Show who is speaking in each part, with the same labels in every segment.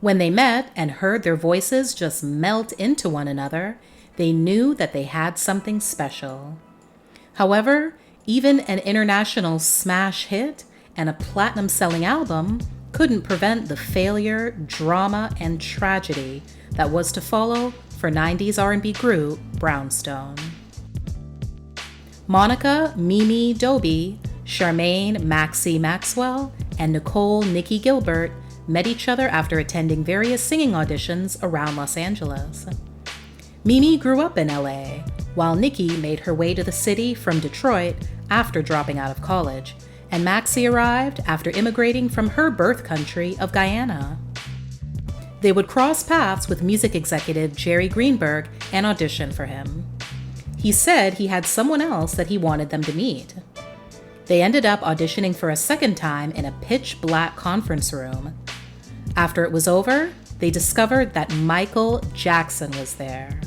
Speaker 1: When they met and heard their voices just melt into one another, they knew that they had something special. However, even an international smash hit and a platinum-selling album couldn't prevent the failure, drama, and tragedy that was to follow for 90s R&B group Brownstone. Monica Mimi Doby, Charmaine Maxee Maxwell, and Nicole Nicci Gilbert met each other after attending various singing auditions around Los Angeles. Mimi grew up in LA, while Nicci made her way to the city from Detroit after dropping out of college, and Maxee arrived after immigrating from her birth country of Guyana. They would cross paths with music executive Jerry Greenberg and audition for him. He said he had someone else that he wanted them to meet. They ended up auditioning for a second time in a pitch-black conference room. After it was over, they discovered that Michael Jackson was there.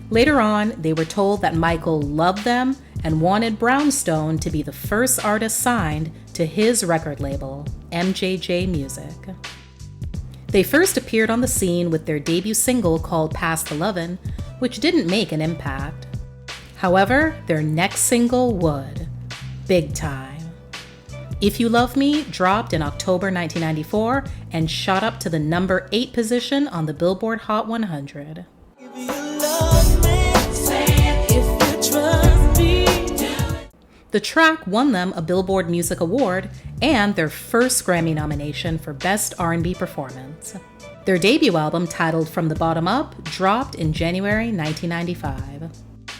Speaker 1: Later on, they were told that Michael loved them and wanted Brownstone to be the first artist signed to his record label, MJJ Music. They first appeared on the scene with their debut single called Past 11, which didn't make an impact. However, their next single would. Big Time. If You Love Me dropped in October 1994 and shot up to the number 8 position on the Billboard Hot 100. The track won them a Billboard Music Award and their first Grammy nomination for Best R&B Performance. Their debut album, titled From the Bottom Up, dropped in January 1995.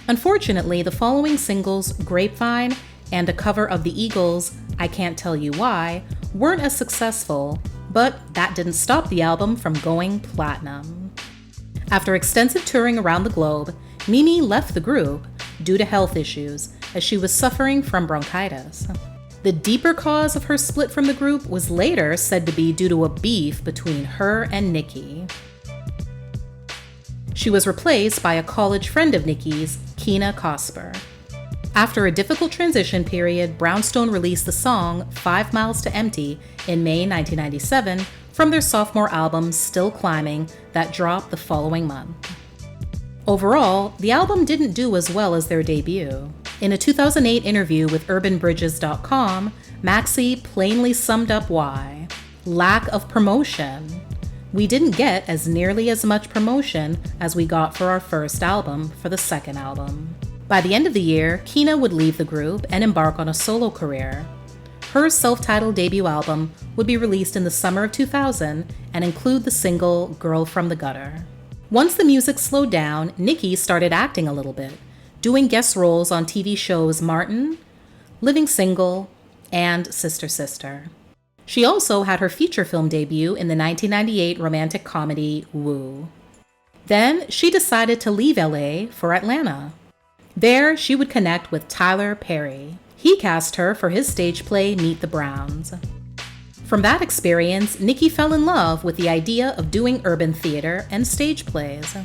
Speaker 1: Unfortunately, the following singles, Grapevine and a cover of the Eagles' I Can't Tell You Why, weren't as successful, but that didn't stop the album from going platinum. After extensive touring around the globe, Mimi left the group due to health issues, as she was suffering from bronchitis. The deeper cause of her split from the group was later said to be due to a beef between her and Nicci. She was replaced by a college friend of Nicci's, Kina Cosper. After a difficult transition period, Brownstone released the song 5 Miles to Empty in May 1997 from their sophomore album Still Climbing that dropped the following month. Overall, the album didn't do as well as their debut. In a 2008 interview with UrbanBridges.com, Maxee plainly summed up why. Lack of promotion. We didn't get as nearly as much promotion as we got for our first album for the second album. By the end of the year, Kina would leave the group and embark on a solo career. Her self-titled debut album would be released in the summer of 2000 and include the single Girl from the Gutter. Once the music slowed down, Nicci started acting a little bit, doing guest roles on TV shows Martin, Living Single, and Sister Sister. She also had her feature film debut in the 1998 romantic comedy Woo. Then she decided to leave LA for Atlanta. There, she would connect with Tyler Perry. He cast her for his stage play Meet the Browns. From that experience, Nicci fell in love with the idea of doing urban theater and stage plays.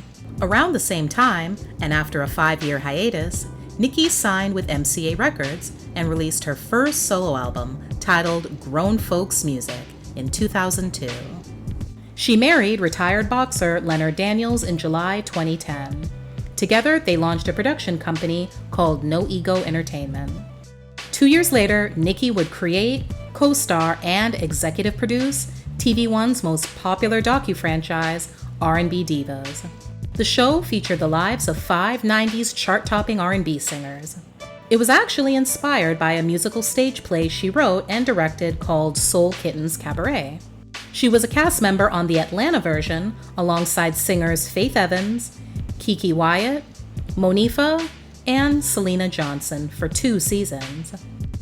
Speaker 1: Around the same time, and after a 5-year hiatus, Nicci signed with MCA Records and released her first solo album, titled Grown Folks Music, in 2002. She married retired boxer Leonard Daniels in July 2010. Together, they launched a production company called No Ego Entertainment. 2 years later, Nicci would create, co-star, and executive produce TV One's most popular docu-franchise, R&B Divas. The show featured the lives of 5 90s chart-topping R&B singers. It was actually inspired by a musical stage play she wrote and directed called Soul Kittens Cabaret. She was a cast member on the Atlanta version alongside singers Faith Evans, Kiki Wyatt, Monifa, and Selena Johnson for 2 seasons.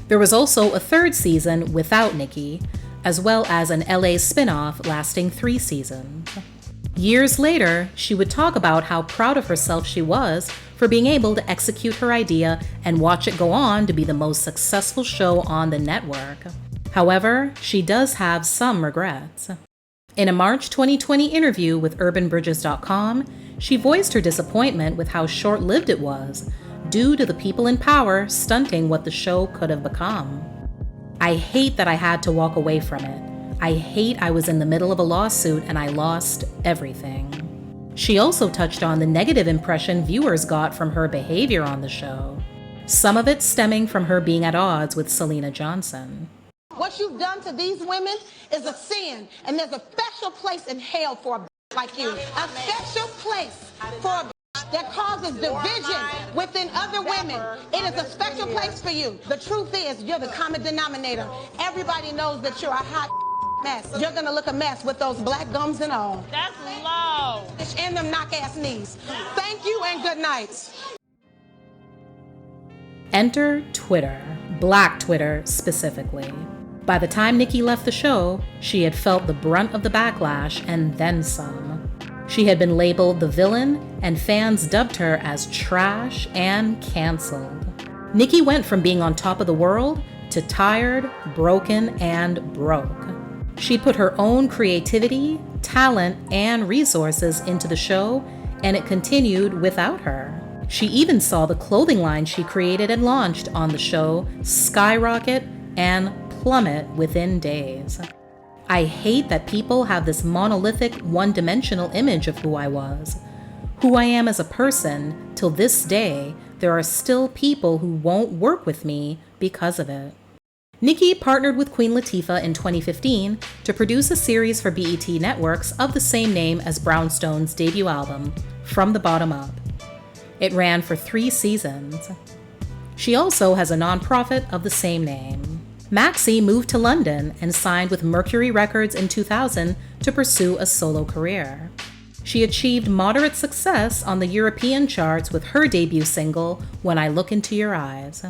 Speaker 1: There was also a 3rd season without Nicci, as well as an LA spin-off lasting 3 seasons. Years later, she would talk about how proud of herself she was for being able to execute her idea and watch it go on to be the most successful show on the network. However, she does have some regrets. In a March 2020 interview with UrbanBridges.com, she voiced her disappointment with how short-lived it was, due to the people in power stunting what the show could have become. "I hate that I had to walk away from it. "I hate I was in the middle of a lawsuit and I lost everything." She also touched on the negative impression viewers got from her behavior on the show, some of it stemming from her being at odds with Selena Johnson.
Speaker 2: "What you've done to these women is a sin, and there's a special place in hell for a like you. A special place for a that causes division within other women. It is a special place for you. The truth is, you're the common denominator. Everybody knows that you're a hot mess. You're gonna look a mess with those black gums and all.
Speaker 3: That's low.
Speaker 2: And them knock-ass knees. Thank you and good night."
Speaker 1: Enter Twitter, Black Twitter specifically. By the time Nicci left the show, she had felt the brunt of the backlash and then some. She had been labeled the villain, and fans dubbed her as trash and canceled. Nicci went from being on top of the world to tired, broken, and broke. She put her own creativity, talent, and resources into the show, and it continued without her. She even saw the clothing line she created and launched on the show skyrocket and plummet within days. "I hate that people have this monolithic, one-dimensional image of who I was. Who I am as a person, till this day, there are still people who won't work with me because of it." Nicci partnered with Queen Latifah in 2015 to produce a series for BET Networks of the same name as Brownstone's debut album, From the Bottom Up. It ran for 3 seasons. She also has a nonprofit of the same name. Maxee moved to London and signed with Mercury Records in 2000 to pursue a solo career. She achieved moderate success on the European charts with her debut single, When I Look Into Your Eyes.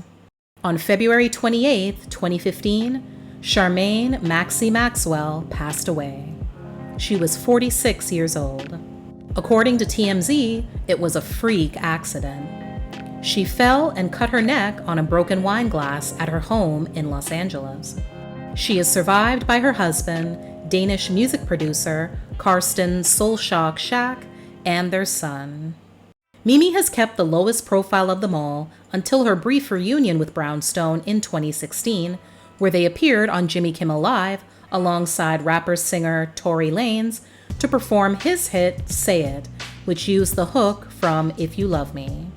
Speaker 1: On February 28, 2015, Charmaine Maxee Maxwell passed away. She was 46 years old. According to TMZ, it was a freak accident. She fell and cut her neck on a broken wine glass at her home in Los Angeles. She is survived by her husband, Danish music producer Karsten Solshock Shack, and their son. Mimi has kept the lowest profile of them all until her brief reunion with Brownstone in 2016, where they appeared on Jimmy Kimmel Live alongside rapper-singer Tory Lanez to perform his hit Say It, which used the hook from If You Love Me.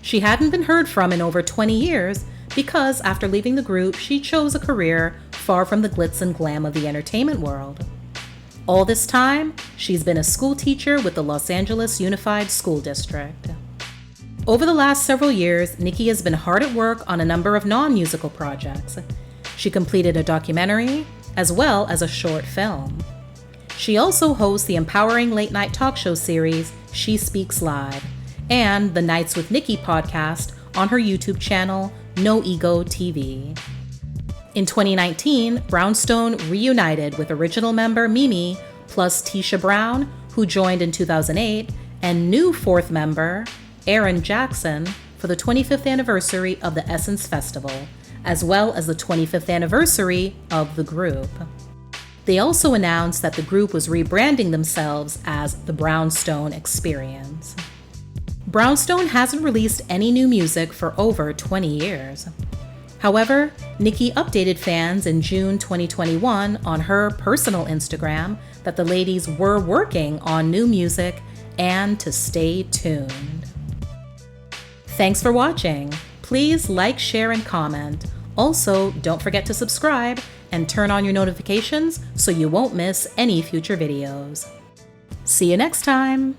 Speaker 1: She hadn't been heard from in over 20 years because after leaving the group, she chose a career far from the glitz and glam of the entertainment world. All this time, she's been a school teacher with the Los Angeles Unified School District. Over the last several years, Nicci has been hard at work on a number of non-musical projects. She completed a documentary, as well as a short film. She also hosts the empowering late-night talk show series, She Speaks Live, and the Nights with Nicci podcast on her YouTube channel, No Ego TV. In 2019, Brownstone reunited with original member Mimi plus Tisha Brown, who joined in 2008, and new 4th member, Aaron Jackson, for the 25th anniversary of the Essence Festival, as well as the 25th anniversary of the group. They also announced that the group was rebranding themselves as the Brownstone Experience. Brownstone hasn't released any new music for over 20 years. However, Nicci updated fans in June 2021 on her personal Instagram that the ladies were working on new music and to stay tuned. Thanks for watching. Please like, share, and comment. Also, don't forget to subscribe and turn on your notifications so you won't miss any future videos. See you next time!